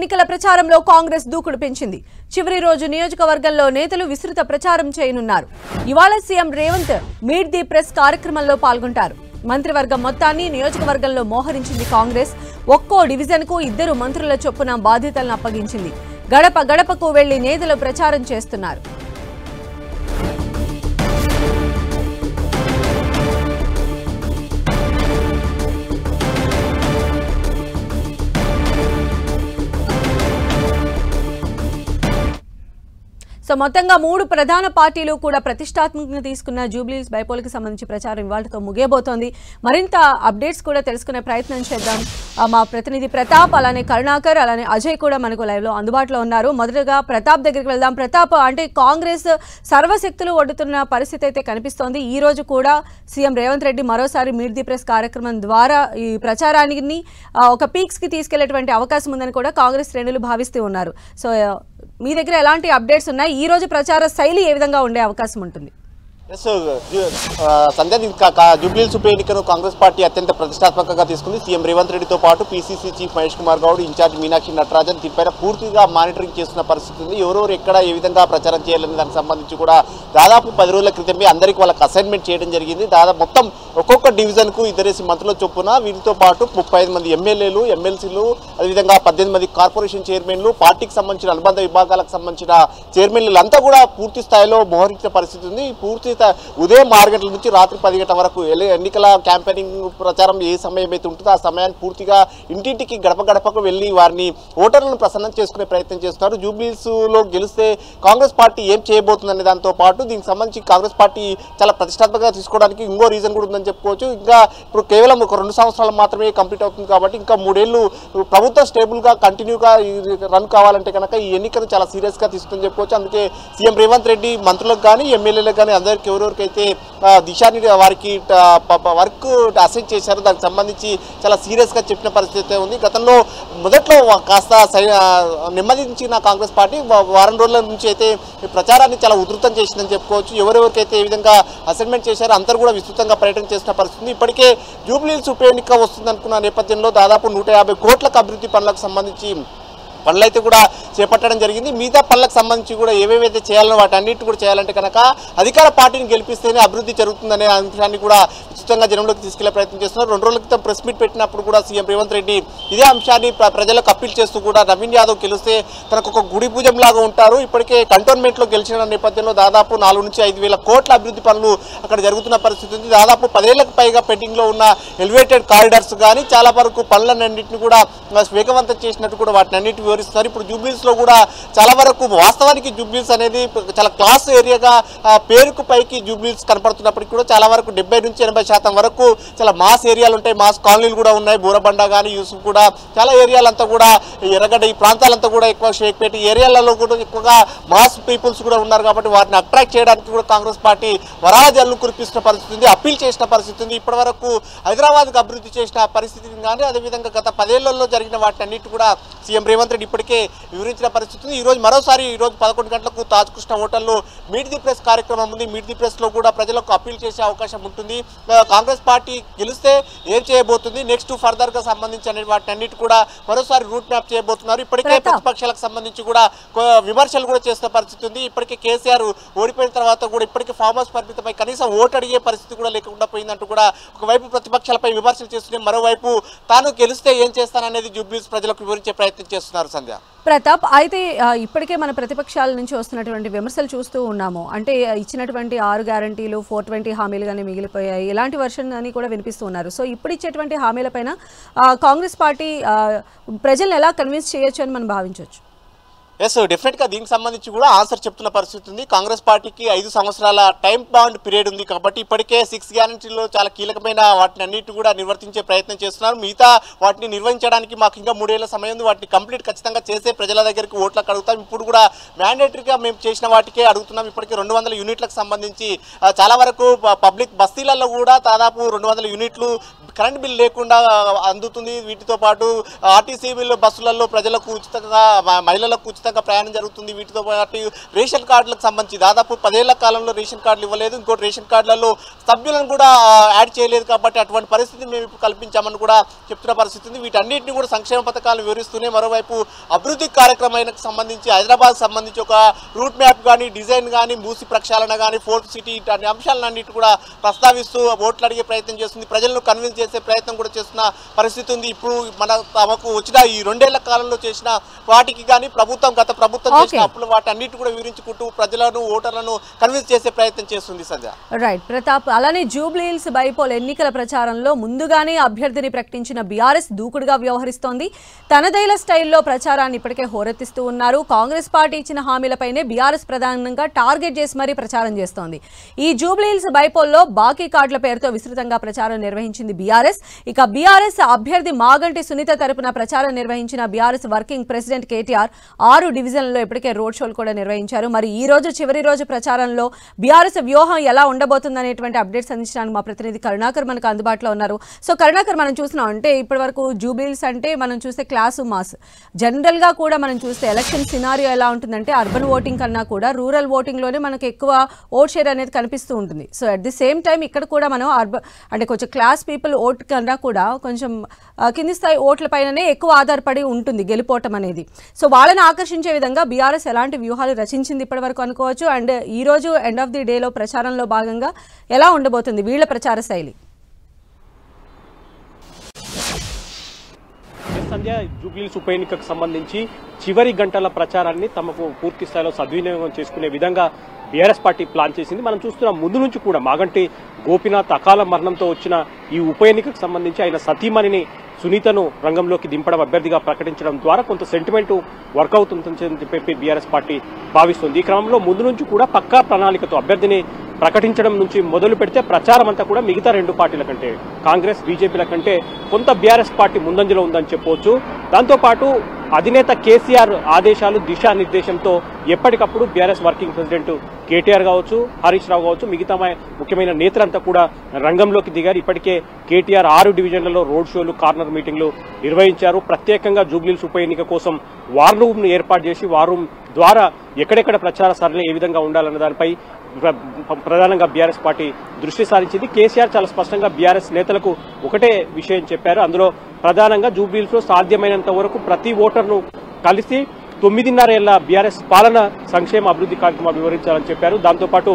ఎన్నికల ప్రచారంలో కాంగ్రెస్ దూకుడు పెంచింది. చివరి రోజు నియోజకవర్గంలో నేతలు విస్తృత ప్రచారం చేయనున్నారు. ఇవాళ CM Revanth meet the press కార్యక్రమంలో పాల్గొంటారు. మంత్రివర్గం మొత్తాన్ని నియోజకవర్గంలో మోహరించింది కాంగ్రెస్. ఒక్కో డివిజన్కు 2 మంత్రుల చొప్పున బాధ్యతలను అప్పగించింది. గడప గడపకు వెళ్లి నేతలు ప్రచారం చేస్తున్నారు. సో మొత్తంగా 3 ప్రధాన పార్టీలు కూడా ప్రతిష్టాత్మకంగా తీసుకున్న జూబ్లీహిల్స్ బైపోల్కి సంబంధించి ప్రచారం ఇవాళతో ముగియబోతోంది. మరింత అప్డేట్స్ కూడా తెలుసుకునే ప్రయత్నం చేద్దాం. మా ప్రతినిధి ప్రతాప్, అలానే కరుణాకర్, అలానే అజయ్ కూడా మనకు లైవ్లో అందుబాటులో ఉన్నారు. మొదటగా ప్రతాప్ దగ్గరికి వెళ్దాం. ప్రతాప్, అంటే కాంగ్రెస్ సర్వశక్తులు ఒడ్డుతున్న పరిస్థితి అయితే కనిపిస్తోంది. ఈ రోజు కూడా సీఎం రేవంత్ రెడ్డి మరోసారి మీట్ ది ప్రెస్ కార్యక్రమం ద్వారా ఈ ప్రచారాన్ని ఒక పీక్స్కి తీసుకెళ్లేటువంటి అవకాశం ఉందని కూడా కాంగ్రెస్ శ్రేణులు భావిస్తూ ఉన్నారు. సో మీ దగ్గర ఎలాంటి అప్డేట్స్ ఉన్నాయి? ఈ రోజు ప్రచార శైలి ఏ విధంగా ఉండే అవకాశం ఉంటుంది? సంధ్య, జూబ్లీహిల్స్ ఉప ఎన్నికను కాంగ్రెస్ పార్టీ అత్యంత ప్రతిష్టాత్మకంగా తీసుకుంది. సీఎం రేవంత్ రెడ్డితో పాటు PCC chief Mahesh Kumar Goud, incharge Meenakshi Natarajan దీనిపైన పూర్తిగా మానిటరింగ్ చేస్తున్న పరిస్థితి ఉంది. ఎవరెవరు ఎక్కడ ఏ విధంగా ప్రచారం చేయాలని దానికి సంబంధించి కూడా దాదాపు 10 రోజుల క్రితమే అందరికీ వాళ్ళకి అసైన్మెంట్ చేయడం జరిగింది. దాదాపు మొత్తం ఒక్కొక్క డివిజన్కు 2 మంత్రుల చొప్పున, వీరితో పాటు 35 మంది ఎమ్మెల్యేలు, ఎమ్మెల్సీలు, అదేవిధంగా 18 మంది కార్పొరేషన్ చైర్మన్లు, పార్టీకి సంబంధించిన అనుబంధ విభాగాలకు సంబంధించిన చైర్మన్లు అంతా కూడా పూర్తి స్థాయిలో మోహరించిన పరిస్థితి ఉంది. పూర్తి ఉదయం 6 గంటల నుంచి రాత్రి 10 గంటల వరకు ఎన్నికల క్యాంపెయినింగ్ ప్రచారం ఏ సమయం అయితే ఉంటుందో ఆ సమయాన్ని పూర్తిగా ఇంటింటికి గడప గడపకు వెళ్ళి వారిని ఓటర్లను ప్రసన్నం చేసుకునే ప్రయత్నం చేస్తున్నారు. జూబ్లీహిల్స్లో గెలిస్తే కాంగ్రెస్ పార్టీ ఏం చేయబోతుందనే దాంతో పాటు దీనికి సంబంధించి కాంగ్రెస్ పార్టీ చాలా ప్రతిష్టాత్మకంగా తీసుకోవడానికి ఇంకో రీజన్ కూడా ఉందని చెప్పుకోవచ్చు. ఇంకా ఇప్పుడు కేవలం ఒక 2 సంవత్సరాలు మాత్రమే కంప్లీట్ అవుతుంది కాబట్టి ఇంకా 3 ఏళ్ళు ప్రభుత్వం స్టేబుల్గా కంటిన్యూగా రన్ కావాలంటే కనుక ఈ ఎన్నికను చాలా సీరియస్గా తీసుకుని చెప్పుకోవచ్చు. అందుకే సీఎం రేవంత్ రెడ్డి మంత్రులకు కానీ ఎమ్మెల్యేలకు కానీ అందరికీ ఎవరెవరికైతే దిశాని వారికి వర్క్ అసైన్ చేశారో దానికి సంబంధించి చాలా సీరియస్గా చెప్పిన పరిస్థితి ఉంది. గతంలో మొదట్లో కాస్త నెమ్మదించిన కాంగ్రెస్ పార్టీ వారం రోజుల నుంచి అయితే ప్రచారాన్ని చాలా ఉధృతం చేసిందని చెప్పుకోవచ్చు. ఎవరెవరికైతే ఏ విధంగా అసైన్మెంట్ చేశారో అందరూ కూడా విస్తృతంగా పర్యటన చేసిన పరిస్థితి. ఇప్పటికే జూబ్లీహిల్స్ ఉప ఎన్నిక వస్తుందనుకున్న నేపథ్యంలో దాదాపు 150 కోట్లకు అభివృద్ధి పనులకు సంబంధించి పనులైతే కూడా చేపట్టడం జరిగింది. మిగతా పనులకు సంబంధించి కూడా ఏవేవైతే చేయాలో వాటన్నిటి కూడా చేయాలంటే కనుక అధికార పార్టీని గెలిపిస్తేనే అభివృద్ధి జరుగుతుందనే అంశాన్ని కూడా విస్తృతంగా జనంలోకి తీసుకెళ్లే ప్రయత్నం చేస్తున్నారు. 2 రోజుల క్రితం ప్రెస్ మీట్ పెట్టినప్పుడు కూడా సీఎం రేవంత్ రెడ్డి ఇదే అంశాన్ని ప్రజలకు అప్పీల్ చేస్తూ కూడా నవీన్ యాదవ్ గెలిస్తే తనకు ఒక గుడి పూజం లాగా ఉంటారు. ఇప్పటికే కంటోన్మెంట్లో గెలిచిన నేపథ్యంలో దాదాపు 4 నుంచి 5 వేల కోట్ల అభివృద్ధి పనులు అక్కడ జరుగుతున్న పరిస్థితి ఉంది. దాదాపు 10 ఏళ్లకు పైగా పెండింగ్లో ఉన్న ఎలివేటెడ్ కారిడార్స్ కానీ చాలా వరకు పనులన్నింటినీ కూడా వేగవంతం చేసినట్టు కూడా వాటిని అన్నింటి వివరిస్తున్నారు. ఇప్పుడు జూబ్లీహిల్స్లో కూడా చాలా వరకు వాస్తవానికి జూబ్లీహిల్స్ అనేది చాలా క్లాస్ ఏరియాగా పేరుకు పైకి జూబ్లీహిల్స్ కనపడుతున్నప్పటికీ కూడా చాలా వరకు 70 నుంచి 80% వరకు చాలా మాస్ ఏరియాలు ఉంటాయి. మాస్ కాలనీలు కూడా ఉన్నాయి. బూరబండ కానీ యూసుఫ్ కూడా చాలా ఏరియాలంతా కూడా ఎర్రగడ్డ ఈ ప్రాంతాలంతా కూడా ఎక్కువ షేక్పేట ఏరియాలలో కూడా ఎక్కువగా మాస్ పీపుల్స్ కూడా ఉన్నారు. కాబట్టి వాటిని అట్రాక్ట్ చేయడానికి కూడా కాంగ్రెస్ పార్టీ వరాజల్లు కురిపిస్తున్న పరిస్థితి ఉంది. అప్పీల్ చేసిన పరిస్థితి ఉంది. ఇప్పటి వరకు హైదరాబాద్కు అభివృద్ధి చేసిన పరిస్థితి కానీ అదేవిధంగా గత 10 ఏళ్లలో జరిగిన వాటిని అన్నిటి కూడా సీఎం రేవంత్ రెడ్డి ఇప్పటికే వివరించిన పరిస్థితి ఉంది. ఈరోజు మరోసారి 11 గంటలకు తాజ్ కృష్ణ హోటల్లో మీట్ ది ప్రెస్ కార్యక్రమం ఉంది. మీట్ ది ప్రెస్లో కూడా ప్రజలకు అప్పీల్ చేసే అవకాశం ఉంటుంది. కాంగ్రెస్ పార్టీ గెలిస్తే ఏం చేయబోతుంది, నెక్స్ట్ ఫర్దర్గా సంబంధించిన వాటిని అన్నిటి కూడా మరోసారి రూట్ మ్యాప్ చేయబోతున్నారు. ఇప్పటికే ప్రతిపక్షాలకు సంబంధించి కూడా విమర్శలు కూడా చేస్తున్న పరిస్థితి ఉంది. ఇప్పటికే కేసీఆర్ ఓడిపోయిన తర్వాత కూడా ఇప్పటికే ఫామ్ హౌస్ పరిమితమై కనీసం ఓటు అడిగే పరిస్థితి కూడా లేకుండా పోయిందంటూ కూడా ఒకవైపు ప్రతిపక్షాలపై విమర్శలు చేస్తున్నాయి, మరోవైపు తాను గెలిస్తే ఏం చేస్తాననేది జూబ్లీహిల్స్ ప్రజలకు వివరించే ప్రయత్నం చేస్తున్నారు. సంధ్య, ప్రతాప్, అయితే ఇప్పటికే మన ప్రతిపక్షాల నుంచి వస్తున్నటువంటి విమర్శలు చూస్తూ ఉన్నాము. అంటే ఇచ్చినటువంటి 6 గ్యారంటీలు 420 హామీలుగానే మిగిలిపోయాయి, ఇలాంటి వర్షన్ అని కూడా వినిపిస్తూ ఉన్నారు. సో ఇప్పుడు ఇచ్చేటువంటి హామీలపైన కాంగ్రెస్ పార్టీ ప్రజలను ఎలా కన్విన్స్ చేయొచ్చు అని మనం భావించవచ్చు? ఎస్, డెఫినెట్గా దీనికి సంబంధించి కూడా ఆన్సర్ చెప్తున్న పరిస్థితి ఉంది. కాంగ్రెస్ పార్టీకి 5 సంవత్సరాల టైం బాండ్ పీరియడ్ ఉంది కాబట్టి ఇప్పటికే 6 గ్యారంటీలో చాలా కీలకమైన వాటిని అన్నిటి కూడా నిర్వర్తించే ప్రయత్నం చేస్తున్నారు. మిగతా వాటిని నిర్వహించడానికి మాకు ఇంకా 3 ఏళ్ల సమయం ఉంది. వాటిని కంప్లీట్ ఖచ్చితంగా చేసే ప్రజల దగ్గరికి ఓట్లకు అడుగుతాం. ఇప్పుడు కూడా మ్యాండేటరీగా మేము చేసిన వాటికే అడుగుతున్నాం. ఇప్పటికే 200 యూనిట్లకు సంబంధించి చాలా వరకు పబ్లిక్ బస్తీలలో కూడా దాదాపు 200 యూనిట్లు కరెంట్ బిల్ లేకుండా అందుతుంది. వీటితో పాటు ఆర్టీసీ బస్సులలో ప్రజలకు ఉచితంగా, మహిళలకు ఉచితంగా వ్యాప్తంగా ప్రయాణం జరుగుతుంది. వీటితో పాటు రేషన్ కార్డులకు సంబంధించి దాదాపు 10 ఏళ్ల కాలంలో రేషన్ కార్డులు ఇవ్వలేదు. ఇంకోటి రేషన్ కార్డులలో సభ్యులను కూడా యాడ్ చేయలేదు. కాబట్టి అటువంటి పరిస్థితిని మేము ఇప్పుడు కల్పించామని కూడా చెప్తున్న పరిస్థితి ఉంది. వీటన్నిటిని కూడా సంక్షేమ పథకాలను వివరిస్తూనే మరోవైపు అభివృద్ధి కార్యక్రమానికి సంబంధించి హైదరాబాద్ సంబంధించి ఒక రూట్ మ్యాప్ కానీ డిజైన్ కానీ మూసి ప్రక్షాళన కానీ ఫోర్త్ సిటీ ఇట్లాంటి అంశాలన్నింటి కూడా ప్రస్తావిస్తూ ఓట్లు అడిగే ప్రయత్నం చేస్తుంది. ప్రజలను కన్విన్స్ చేసే ప్రయత్నం కూడా చేస్తున్న పరిస్థితి ఉంది. ఇప్పుడు తమకు వచ్చిన ఈ 2 ఏళ్ల కాలంలో చేసిన వాటికి కానీ గత ప్రభుత్వం చేసిన అప్పులు వాటన్నిటి కూడా వివరించుకుంటూ ప్రజలను ఓటర్లను కన్విన్స్ చేసే ప్రయత్నం చేస్తుంది సంధ్య. రైట్ ప్రతాప్, అలానే జూబ్లీహిల్స్ బైపోల్ ఎన్నికల ప్రచారంలో ముందుగానే అభ్యర్థిని ప్రకటించిన బీఆర్ఎస్ దూకుడుగా వ్యవహరిస్తోంది. తనదైన స్టైల్లో ప్రచారాన్ని ఇప్పటికే హోరెత్తిస్తూ ఉన్నారు. కాంగ్రెస్ పార్టీ ఇచ్చిన హామీలపైనే బీఆర్ఎస్ ప్రధానంగా టార్గెట్ చేసి మరీ ప్రచారం చేస్తోంది. ఈ జూబ్లీహిల్స్ బైపోల్లో బాకీ కార్డుల పేరుతో విస్తృతంగా ప్రచారం నిర్వహించింది బీఆర్ఎస్. ఇక బీఆర్ఎస్ అభ్యర్థి మాగంటి సునీత తరపున ప్రచారం నిర్వహించిన బీఆర్ఎస్ వర్కింగ్ ప్రెసిడెంట్ కేటీఆర్ 6 డివిజన్లలో ఇప్పటికే రోడ్ షోలు కూడా నిర్వహించారు. మరి ఈ రోజు చివరి రోజు ప్రచారంలో బీఆర్ఎస్ వ్యూహం ఎలా ఉండబోతుందనేటువంటి అప్డేట్స్ అందించడానికి మా ప్రతినిధి కరుణాకర్ మనకు అందుబాటులో ఉన్నారు. సో కరుణాకర్, మనం చూసినాం అంటే ఇప్పటి వరకు జూబ్లీహిల్స్ అంటే మనం చూస్తే క్లాసు మాస్, జనరల్ గా కూడా మనం చూస్తే ఎలక్షన్ సినారియో ఎలా ఉంటుందంటే అర్బన్ ఓటింగ్ కన్నా కూడా రూరల్ ఓటింగ్ లోనే మనకు ఎక్కువ ఓట్ షేర్ అనేది కనిపిస్తూ ఉంటుంది. So at the same time ఇక్కడ కూడా మనం అంటే కొంచెం క్లాస్ పీపుల్ ఓట్ కన్నా కూడా కొంచెం కింది స్థాయి ఓట్ల పైననే ఎక్కువ ఆధారపడి ఉంటుంది గెలిపోవటం అనేది. సో వాళ్ళని ఆకర్షించే విధంగా బీఆర్ఎస్ ఎలాంటి వ్యూహాలు రచించింది ఇప్పటి వరకు అనుకోవచ్చు. అండ్ ఈ రోజు ఎండ్ ఆఫ్ ది డేలో ప్రచారంలో భాగంగా ఎలా ఉండబోతుంది వీళ్ళ ప్రచార శైలి? సంధ్య, జూబ్లీహిల్స్ ఉప ఎన్నికకు సంబంధించి చివరి గంటల ప్రచారాన్ని తమకు పూర్తి స్థాయిలో సద్వినియోగం చేసుకునే విధంగా బీఆర్ఎస్ పార్టీ ప్లాన్ చేసింది. మనం చూస్తున్నాం ముందు నుంచి కూడా మాగంటి గోపీనాథ్ అకాల మరణంతో వచ్చిన ఈ ఉప ఎన్నికకు సంబంధించి ఆయన సతీమణిని సునీతను రంగంలోకి దింపడం, అభ్యర్థిగా ప్రకటించడం ద్వారా కొంత సెంటిమెంట్ వర్క్ అవుతుందని చెప్పి బీఆర్ఎస్ పార్టీ భావిస్తుంది. ఈ క్రమంలో ముందు నుంచి కూడా పక్కా ప్రణాళికతో అభ్యర్థిని ప్రకటించడం నుంచి మొదలు పెడితే ప్రచారం అంతా కూడా మిగతా 2 పార్టీల కంటే, కాంగ్రెస్ బీజేపీల కంటే కొంత బీఆర్ఎస్ పార్టీ ముందంజలో ఉందని చెప్పవచ్చు. దాంతోపాటు అధినేత కేసీఆర్ ఆదేశాలు దిశానిర్దేశంతో ఎప్పటికప్పుడు బీఆర్ఎస్ వర్కింగ్ ప్రెసిడెంట్ కేటీఆర్ కావచ్చు, హరీష్ రావు కావచ్చు, మిగతా ముఖ్యమైన నేతలంతా కూడా రంగంలోకి దిగారు. ఇప్పటికే కేటీఆర్ 6 డివిజన్లలో రోడ్ షోలు, కార్నర్ మీటింగ్లు నిర్వహించారు. ప్రత్యేకంగా జూబ్లీహిల్స్ ఉప ఎన్నిక కోసం వార్ రూమ్ ను ఏర్పాటు చేసి వార్ రూమ్ ద్వారా ఎక్కడెక్కడ ప్రచార సరళి ఏ విధంగా ఉండాలన్న దానిపై ప్రధానంగా బీఆర్ఎస్ పార్టీ దృష్టి సారించింది. కేసీఆర్ చాలా స్పష్టంగా బీఆర్ఎస్ నేతలకు ఒకటే విషయం చెప్పారు. అందులో ప్రధానంగా జూబ్లీహిల్స్ లో సాధ్యమైనంత వరకు ప్రతి ఓటర్ను కలిసి 9.5 ఏళ్ల బీఆర్ఎస్ పాలన, సంక్షేమ, అభివృద్ధి కార్యక్రమాలు వివరించాలని చెప్పారు. దాంతోపాటు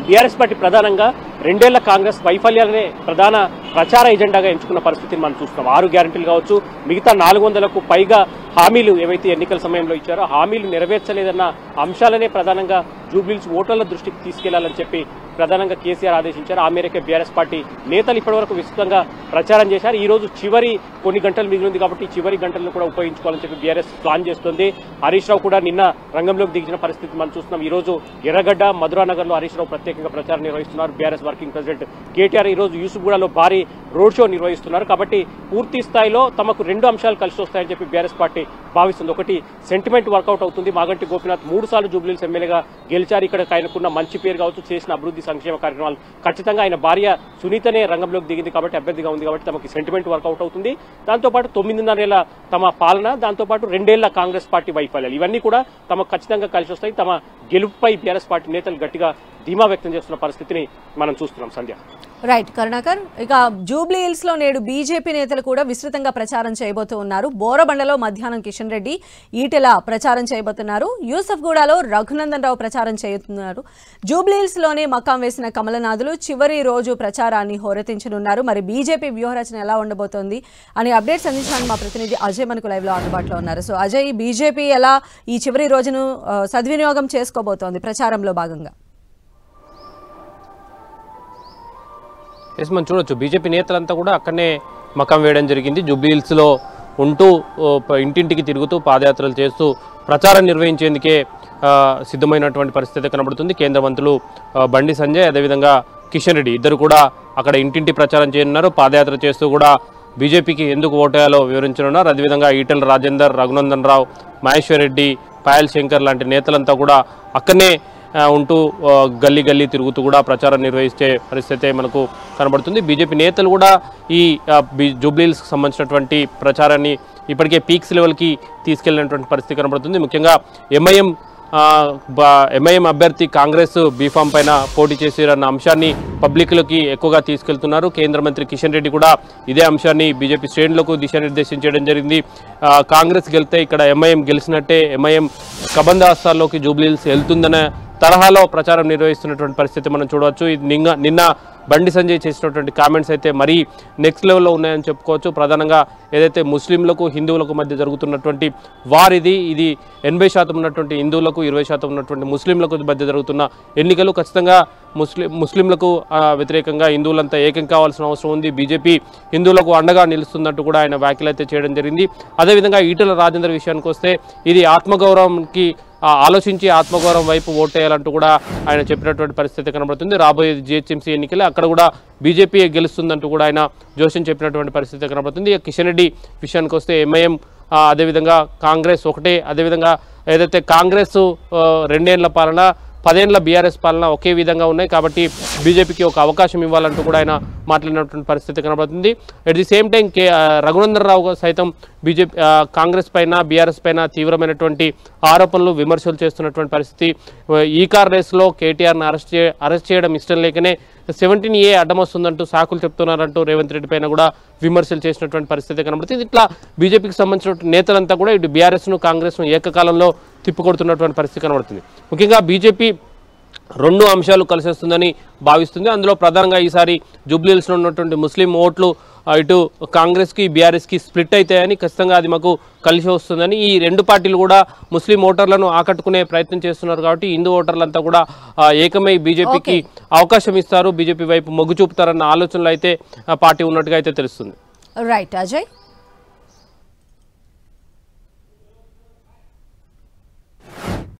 బీఆర్ఎస్ పార్టీ ప్రధానంగా 2 ఏళ్ల కాంగ్రెస్ వైఫల్యాలనే ప్రధాన ప్రచార ఎజెండాగా ఎంచుకున్న పరిస్థితిని మనం చూస్తున్నాం. 6 గ్యారంటీలు కావచ్చు, మిగతా 400కు పైగా హామీలు ఏవైతే ఎన్నికల సమయంలో ఇచ్చారో హామీలు నెరవేర్చలేదన్న అంశాలనే ప్రధానంగా జూబ్లీహిల్స్ ఓటర్ల దృష్టికి తీసుకెళ్లాలని చెప్పి ప్రధానంగా కేసీఆర్ ఆదేశించారు. ఆ మేరకే బీఆర్ఎస్ పార్టీ నేతలు ఇప్పటివరకు విస్తృతంగా ప్రచారం చేశారు. ఈ రోజు చివరి కొన్ని గంటలు మిగిలింది కాబట్టి చివరి గంటలను కూడా ఉపయోగించుకోవాలని చెప్పి బీఆర్ఎస్ ప్లాన్ చేస్తుంది. హరీష్ రావు కూడా నిన్న రంగంలోకి దిగిన పరిస్థితి మనం చూస్తున్నాం. ఈ రోజు ఎర్రగడ్డ, మధురానగర్ లో హరీష్ రావు ప్రత్యేకంగా ప్రచారం నిర్వహిస్తున్నారు. బీఆర్ఎస్ వర్కింగ్ ప్రెసిడెంట్ కేటీఆర్ ఈ రోజు యూసుఫ్గూడలో భారీ రోడ్ షో నిర్వహిస్తున్నారు. కాబట్టి పూర్తి స్థాయిలో తమకు 2 అంశాలు కలిసి వస్తాయని చెప్పి బీఆర్ఎస్ పార్టీ భావిస్తుంది. ఒకటి, సెంటిమెంట్ వర్కౌట్ అవుతుంది. మాగంటి గోపీనాథ్ 3 సార్లు జూబ్లీహిల్స్ ఎమ్మెల్యేగా గెలిచారు. ఇక్కడ ఆయనకున్న మంచి పేరు కావచ్చు, చేసిన అభివృద్ధి సంక్షేమ కార్యక్రమాలు, ఖచ్చితంగా ఆయన భార్య సునీతనే రంగంలోకి దిగింది కాబట్టి, అభ్యర్థిగా ఉంది కాబట్టి తమకి సెంటిమెంట్ వర్కౌట్ అవుతుంది. దాంతోపాటు 9.5 ఏళ్ల తమ పాలన, దాంతోపాటు 2 ఏళ్ల కాంగ్రెస్ పార్టీ వైఫల్యాలు, ఇవన్నీ కూడా తమకు ఖచ్చితంగా కలిసి వస్తాయి. తమ గెలుపుపై బీఆర్ఎస్ పార్టీ నేతలు గట్టిగా ధీమా వ్యక్తం చేస్తున్న పరిస్థితిని మనం చూస్తున్నాం. సంధ్య. రైట్ కరుణాకర్, ఇక జూబ్లీహిల్స్ లో నేడు బీజేపీ నేతలు కూడా విస్తృతంగా ప్రచారం చేయబోతూ ఉన్నారు. బోరబండలో మధ్యాహ్నం కిషన్ రెడ్డి, ఈటెల ప్రచారం చేయబోతున్నారు. యూసఫ్గూడలో రఘునందన్ రావు ప్రచారం చేస్తున్నారు. జూబ్లీహిల్స్ లోనే మకాం వేసిన కమలనాథులు చివరి రోజు ప్రచారాన్ని హోరెత్తించనున్నారు. మరి బీజేపీ వ్యూహరచన ఎలా ఉండబోతోంది అని అప్డేట్స్ అందించడానికి మా ప్రతినిధి అజయ్ మనకు లైవ్ లో అందుబాటులో ఉన్నారు. సో అజయ్, బీజేపీ ఎలా ఈ చివరి రోజును సద్వినియోగం చేసుకోబోతోంది ప్రచారంలో భాగంగా? మనం చూడొచ్చు బీజేపీ నేతలంతా కూడా అక్కడనే మకం వేయడం జరిగింది. జూబ్లీహిల్స్లో ఉంటూ ఇంటింటికి తిరుగుతూ పాదయాత్రలు చేస్తూ ప్రచారం నిర్వహించేందుకే సిద్ధమైనటువంటి పరిస్థితి కనబడుతుంది. కేంద్ర మంత్రులు బండి సంజయ్, అదేవిధంగా కిషన్ రెడ్డి ఇద్దరు కూడా అక్కడ ఇంటింటి ప్రచారం చేయనున్నారు. పాదయాత్ర చేస్తూ కూడా బీజేపీకి ఎందుకు ఓటేయాలో వివరించనున్నారు. అదేవిధంగా ఈటెల రాజేందర్, రఘునందన్ రావు, మహేశ్వర్ రెడ్డి, పాయల్ శంకర్ లాంటి నేతలంతా కూడా అక్కడనే ఉంటూ గల్లీ గల్లీ తిరుగుతూ కూడా ప్రచారం నిర్వహించే పరిస్థితి మనకు కనబడుతుంది. బీజేపీ నేతలు కూడా ఈ జూబ్లీహిల్స్కి సంబంధించినటువంటి ప్రచారాన్ని ఇప్పటికే పీక్స్ లెవెల్కి తీసుకెళ్లినటువంటి పరిస్థితి కనబడుతుంది. ముఖ్యంగా ఎంఐఎం అభ్యర్థి కాంగ్రెస్ బీఫామ్ పైన పోటీ చేసిరన్న అంశాన్ని పబ్లిక్లోకి ఎక్కువగా తీసుకెళ్తున్నారు. కేంద్ర మంత్రి కిషన్ రెడ్డి కూడా ఇదే అంశాన్ని బీజేపీ శ్రేణులకు దిశానిర్దేశం చేయడం జరిగింది. కాంగ్రెస్ గెలితే ఇక్కడ ఎంఐఎం గెలిచినట్టే, ఎంఐఎం కబంధ హస్తాల్లోకి జూబ్లీహిల్స్ వెళ్తుందనే తరహాలో ప్రచారం నిర్వహిస్తున్నటువంటి పరిస్థితి మనం చూడవచ్చు. నిన్న బండి సంజయ్ చేసినటువంటి కామెంట్స్ అయితే మరీ నెక్స్ట్ లెవెల్లో ఉన్నాయని చెప్పుకోవచ్చు. ప్రధానంగా ఏదైతే ముస్లింలకు హిందువులకు మధ్య జరుగుతున్నటువంటి వార్ ఇది 80% ఉన్నటువంటి హిందువులకు 20% ఉన్నటువంటి ముస్లింలకు మధ్య జరుగుతున్న ఎన్నికలు. ఖచ్చితంగా ముస్లింలకు వ్యతిరేకంగా హిందువులంతా ఏకం కావాల్సిన అవసరం ఉంది. బీజేపీ హిందువులకు అండగా నిలుస్తున్నట్టు కూడా ఆయన వ్యాఖ్యలైతే చేయడం జరిగింది. అదేవిధంగా ఈటెల రాజేందర్ విషయానికి వస్తే ఇది ఆత్మగౌరవంకి ఆలోచించి ఆత్మగౌరవం వైపు ఓటేయాలంటూ కూడా ఆయన చెప్పినటువంటి పరిస్థితి కనబడుతుంది. రాబోయే జీహెచ్ఎంసీ ఎన్నికలు అక్కడ కూడా బీజేపీ గెలుస్తుందంటూ కూడా ఆయన జోషన్ చెప్పినటువంటి పరిస్థితి కనబడుతుంది. కిషన్ రెడ్డి విషయానికి వస్తే ఎంఐఎం అదేవిధంగా కాంగ్రెస్ ఒకటే, అదేవిధంగా ఏదైతే కాంగ్రెస్ 2 ఏళ్ల పాలన 10 ఏళ్ల బీఆర్ఎస్ పాలన ఒకే విధంగా ఉన్నాయి కాబట్టి బీజేపీకి ఒక అవకాశం ఇవ్వాలంటూ కూడా ఆయన మాట్లాడినటువంటి పరిస్థితి కనబడుతుంది. At the same time Raghunandan Rao సైతం బీజేపీ కాంగ్రెస్ పైన బీఆర్ఎస్ పైన తీవ్రమైనటువంటి ఆరోపణలు విమర్శలు చేస్తున్నటువంటి పరిస్థితి. ఈ కార్ రేస్లో కేటీఆర్ని అరెస్ట్ చేయడం ఇష్టం లేకనే 17A అడ్డం వస్తుందంటూ సాకులు చెప్తున్నారంటూ రేవంత్ రెడ్డి పైన కూడా విమర్శలు చేసినటువంటి పరిస్థితి కనబడుతుంది. ఇట్లా బీజేపీకి సంబంధించిన నేతలంతా కూడా ఇటు బీఆర్ఎస్ను కాంగ్రెస్ను ఏకకాలంలో తిప్పుకొడుతున్నటువంటి పరిస్థితి కనబడుతుంది. ముఖ్యంగా బీజేపీ 2 అంశాలు కలిసేస్తుందని భావిస్తుంది. అందులో ప్రధానంగా ఈసారి జూబ్లీహిల్స్లో ఉన్నటువంటి ముస్లిం ఓట్లు ఇటు కాంగ్రెస్కి బీఆర్ఎస్కి స్ప్లిట్ అవుతాయని, ఖచ్చితంగా అది మాకు కలిసి వస్తుందని, ఈ 2 పార్టీలు కూడా ముస్లిం ఓటర్లను ఆకట్టుకునే ప్రయత్నం చేస్తున్నారు కాబట్టి హిందూ ఓటర్లంతా కూడా ఏకమై బీజేపీకి అవకాశం ఇస్తారు, బీజేపీ వైపు మొగ్గు చూపుతారన్న ఆలోచనలు అయితే పార్టీ ఉన్నట్టుగా అయితే తెలుస్తుంది. రైట్ అజయ్.